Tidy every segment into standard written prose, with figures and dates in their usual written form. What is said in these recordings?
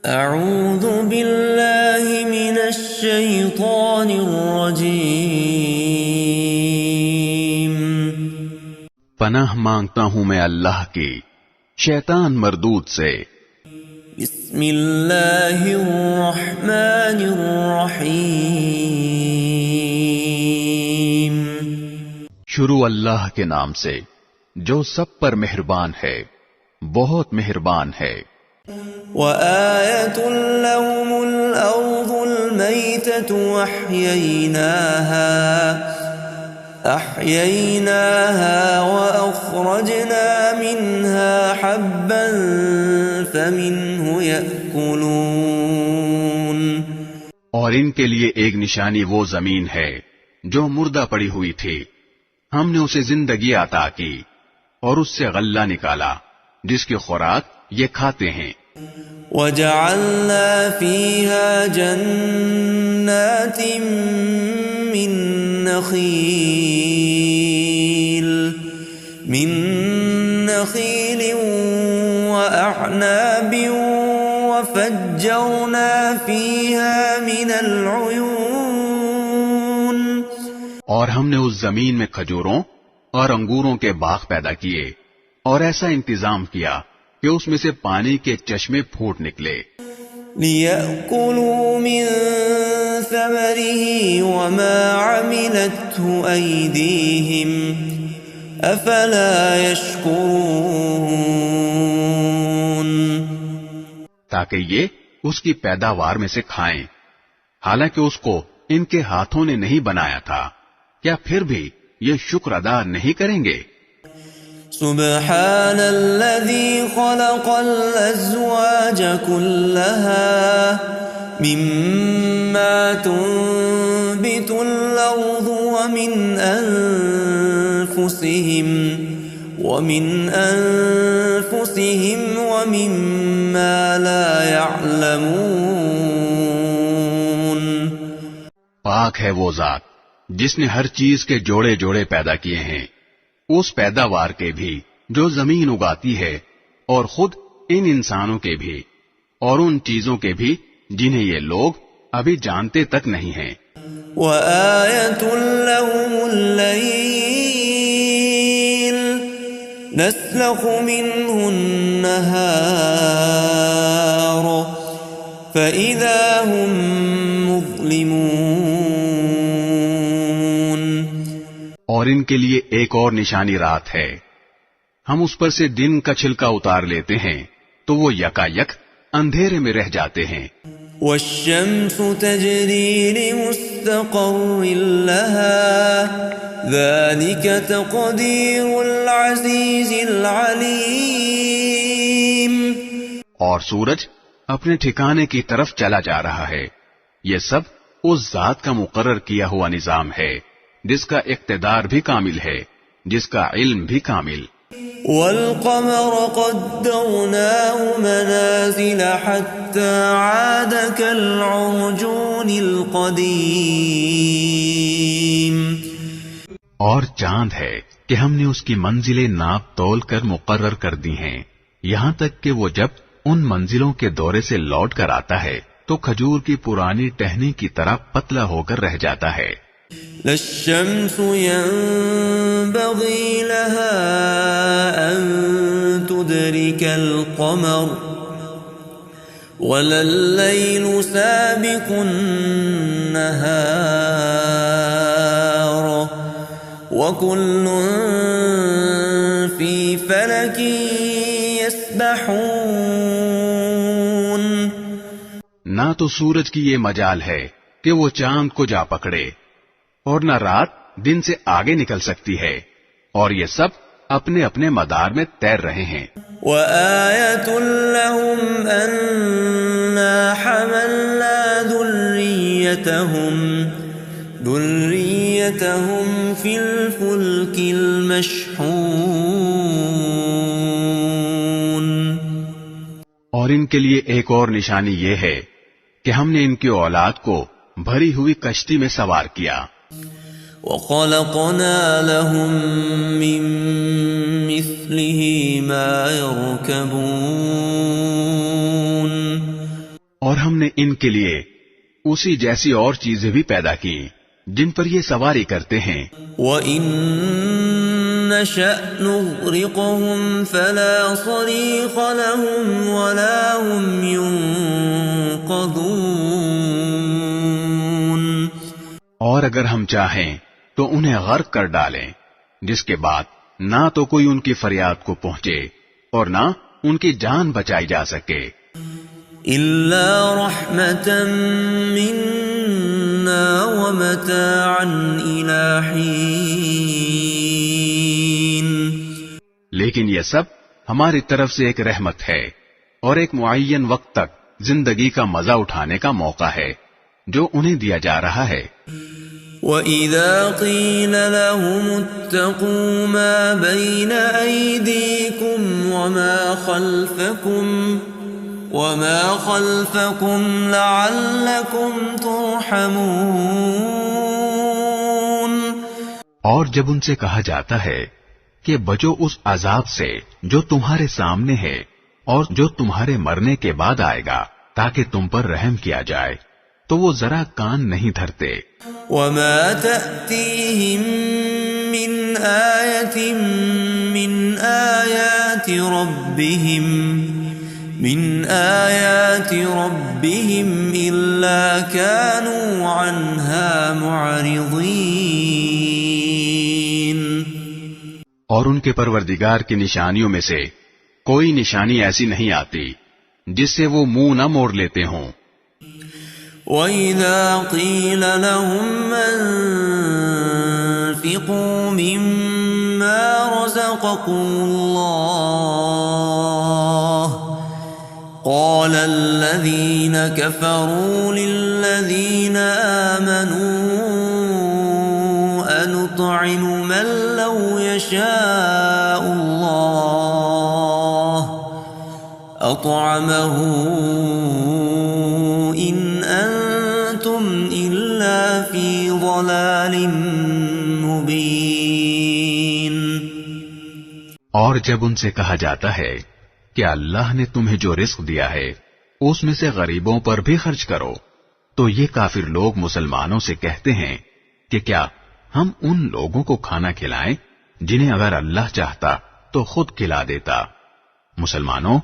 اعوذ باللہ من الشیطان الرجیم پناہ مانگتا ہوں میں اللہ کی شیطان مردود سے۔ بسم اللہ الرحمن الرحیم شروع اللہ کے نام سے جو سب پر مہربان ہے، بہت مہربان ہے۔ وآیۃ لہم الارض المیتۃ أحييناها وأخرجنا منها حبا فمنه يأكلون۔ اور ان کے لیے ایک نشانی وہ زمین ہے جو مردہ پڑی ہوئی تھی، ہم نے اسے زندگی عطا کی اور اس سے غلہ نکالا جس کی خوراک یہ کھاتے ہیں۔ وجعلنا فيها جنات من نخيل وأعناب وفجرنا فيها من العيون۔ اور ہم نے اس زمین میں کھجوروں اور انگوروں کے باغ پیدا کیے اور ایسا انتظام کیا کہ اس میں سے پانی کے چشمے پھوٹ نکلے۔ لِيَأْكُلُوا مِن ثَمَرِهِ وَمَا عَمِلَتْهُ أَيْدِيهِمْ أَفَلَا يَشْكُرُونَ۔ تاکہ یہ اس کی پیداوار میں سے کھائیں، حالانکہ اس کو ان کے ہاتھوں نے نہیں بنایا تھا، کیا پھر بھی یہ شکر ادا نہیں کریں گے؟ سبحان الذي خلق الأزواج كلها مما تنبت الأرض ومن أنفسهم ومما لا يعلمون۔ پاک ہے وہ ذات جس نے ہر چیز کے جوڑے جوڑے پیدا کیے ہیں، اس پیداوار کے بھی جو زمین اگاتی ہے، اور خود ان انسانوں کے بھی، اور ان چیزوں کے بھی جنہیں یہ لوگ ابھی جانتے تک نہیں ہیں۔ وآیۃ لہم اللیل نسلخ منہ النہار فإذا هم مظلمون۔ اور ان کے لیے ایک اور نشانی رات ہے، ہم اس پر سے دن کا چھلکا اتار لیتے ہیں تو وہ یکا یک اندھیرے میں رہ جاتے ہیں۔ والشمس تجری لمستقر لها ذلك تقدیر العزیز العلیم۔ اور سورج اپنے ٹھکانے کی طرف چلا جا رہا ہے، یہ سب اس ذات کا مقرر کیا ہوا نظام ہے جس کا اقتدار بھی کامل ہے، جس کا علم بھی کامل۔ والقمر قدرناه منازل حتى عاد كالعرجون القديم۔ اور چاند ہے کہ ہم نے اس کی منزلیں ناپ تول کر مقرر کر دی ہیں، یہاں تک کہ وہ جب ان منزلوں کے دورے سے لوٹ کر آتا ہے تو کھجور کی پرانی ٹہنی کی طرح پتلا ہو کر رہ جاتا ہے۔ للشمس ينبغي لها أن تدرك القمر ولا الليل سابق النهار وكل في فلك يسبحون۔ نہ تو سورج کی یہ مجال ہے کہ وہ چاند کو جا پکڑے، اور نہ رات دن سے آگے نکل سکتی ہے، اور یہ سب اپنے اپنے مدار میں تیر رہے ہیں۔ وآیۃ لہم انا حملنا ذریتہم فی الفلک المشحون۔ اور ان کے لیے ایک اور نشانی یہ ہے کہ ہم نے ان کی اولاد کو بھری ہوئی کشتی میں سوار کیا۔ وَخَلَقْنَا لَهُم مِّن مِّثْلِهِ مَا يَرْكَبُونَ۔ اور ہم نے ان کے لیے اسی جیسی اور چیزیں بھی پیدا کی جن پر یہ سواری کرتے ہیں. وَإِن نَّشَأْ نُغْرِقْهُمْ فَلَا صَرِيخَ لَهُمْ وَلَا هُمْ يُنقَذُونَ. اور اگر ہم چاہیں تو انہیں غرق کر ڈالیں، جس کے بعد نہ تو کوئی ان کی فریاد کو پہنچے اور نہ ان کی جان بچائی جا سکے. إِلَّا رَحْمَةً مِّنَّا وَمَتَاعًا إِلَى حِينٍ. لیکن یہ سب ہماری طرف سے ایک رحمت ہے اور ایک معین وقت تک زندگی کا مزہ اٹھانے کا موقع ہے جو انہیں دیا جا رہا ہے. وَإِذَا قِيلَ لَهُمُ اتَّقُوا مَا بَيْنَ أَيْدِيكُمْ وَمَا خَلْفَكُمْ لَعَلَّكُمْ تُرْحَمُونَ. اور جب ان سے کہا جاتا ہے کہ بچو اس عذاب سے جو تمہارے سامنے ہے اور جو تمہارے مرنے کے بعد آئے گا تاکہ تم پر رحم کیا جائے، تو وہ ذرا کان نہیں دھرتے. وَمَا تَأْتِيهِم مِّنْ آيَةٍ مِّنْ آيَاتِ رَبِّهِمْ إِلَّا كَانُوا عَنْهَا مُعْرِضِينَ. اور ان کے پروردگار کی نشانیوں میں سے کوئی نشانی ایسی نہیں آتی جس سے وہ منہ نہ موڑ لیتے ہوں. وَإِذَا قِيلَ لَهُمْ أَنفِقُوا مِمَّا رَزَقَكُمُ اللَّهُ قَالَ الَّذِينَ كَفَرُوا لِلَّذِينَ آمَنُوا أَنُطْعِمُ مَن لَّوْ يَشَاءُ اللَّهُ أَطْعَمَهُ إِنْ أَنْتُمْ إِلَّا فِي ضَلَالٍ مُبِينٍ. اور جب ان سے کہا جاتا ہے کہ اللہ نے تمہیں جو رزق دیا ہے اس میں سے غریبوں پر بھی خرچ کرو، تو یہ کافر لوگ مسلمانوں سے کہتے ہیں کہ کیا ہم ان لوگوں کو کھانا کھلائیں جنہیں اگر اللہ چاہتا تو خود کھلا دیتا. مسلمانوں،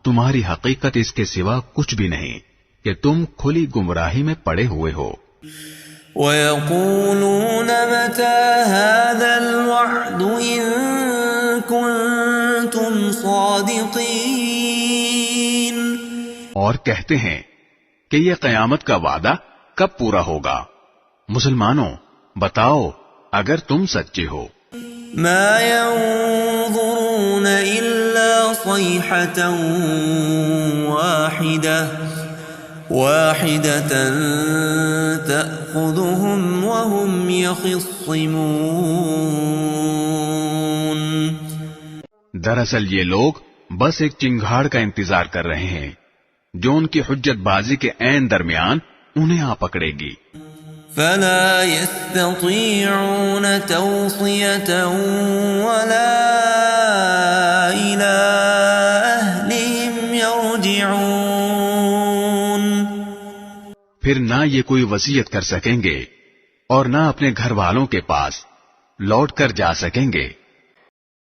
تمہاری حقیقت اس کے سوا کچھ بھی نہیں کہ تم کھلی گمراہی میں پڑے ہوئے ہو. وَيَقُولُونَ مَتَى هَذَا الْوَعْدُ إِن كُنتُمْ صَادِقِينَ. اور کہتے ہیں کہ یہ قیامت کا وعدہ کب پورا ہوگا. مسلمانوں، بتاؤ اگر تم سچے ہو. مَا يَنظُرُونَ إِلَّا صَيْحَةً واحدة تأخذهم وهم يخصمون. دراصل یہ لوگ بس ایک چنگھاڑ کا انتظار کر رہے ہیں جو ان کی حجت بازی کے عین درمیان انہیں آ پکڑے گی. فلا يستطيعون توصية ولا إلى أهلهم يرجعون. پھر نہ یہ کوئی وصیت کر سکیں گے اور نہ اپنے گھر والوں کے پاس لوٹ کر جا سکیں گے.